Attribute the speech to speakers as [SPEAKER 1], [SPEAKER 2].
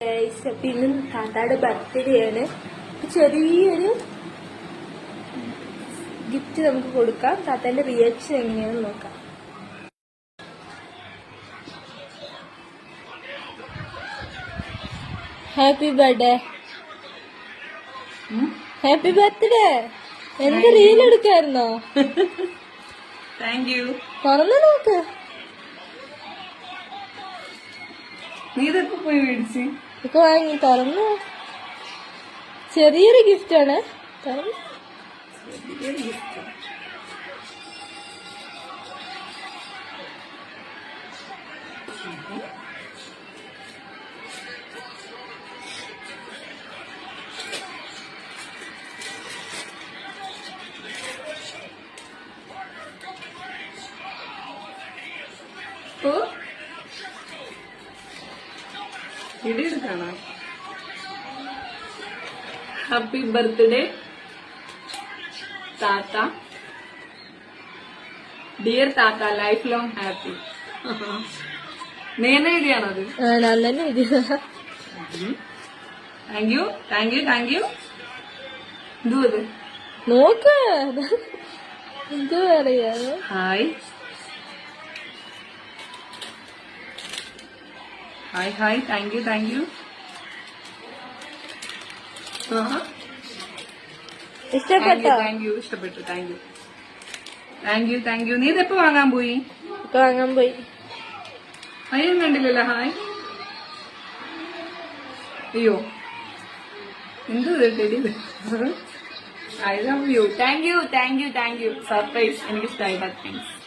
[SPEAKER 1] അപ്പൊ ഇന്ന് താത്താടെ ബർത്ത്ഡേ ആണ്. ചെറിയൊരു ഗിഫ്റ്റ് നമുക്ക് കൊടുക്കാം. താത്താന്റെ റിയാക്ഷൻ എങ്ങനെയാണെന്ന് നോക്കാം. Happy birthday. Happy birthday. എന്ത് റീൽ എടുക്കായിരുന്നോ?
[SPEAKER 2] Thank you.
[SPEAKER 1] തുറന്നു നോക്ക്.
[SPEAKER 2] നീ ഇതൊക്കെ പോയി മേടിച്ച്
[SPEAKER 1] ഇതൊക്കെ വാങ്ങി തുറന്നു. ചെറിയൊരു ഗിഫ്റ്റാണ്. തുറന്നു.
[SPEAKER 2] ഇടിയെടുക്കാണോ? ഹാപ്പി ബർത്ത്ഡേ താത്ത. ഡിയർ താത്ത, ലൈഫ് ലോങ് ഹാപ്പി. നേരെ എഴുതിയാണത്?
[SPEAKER 1] ഞാൻ തന്നെ എഴുതിയതാ.
[SPEAKER 2] Thank you, thank you, thank you. എന്തോ അത്
[SPEAKER 1] നോക്ക്. എന്ത് പറയാ?
[SPEAKER 2] Hi hi hi. Thank you, thank you.
[SPEAKER 1] ഇഷ്ടപ്പെട്ടോ?
[SPEAKER 2] Thank you. ഇഷ്ടപ്പെട്ടു. Thank you, thank you, thank you. നീ ഇതെപ്പോ വാങ്ങാൻ പോയി?
[SPEAKER 1] ഇപ്പൊ വാങ്ങാൻ പോയി.
[SPEAKER 2] അയ്യോ കണ്ടില്ലല്ലോ. ഹായ്. അയ്യോ എന്തോ teddy. I love you. Thank you, thank you, thank you. Surprise എനിക്കിഷ്ടമായി. താങ്ക്സ്.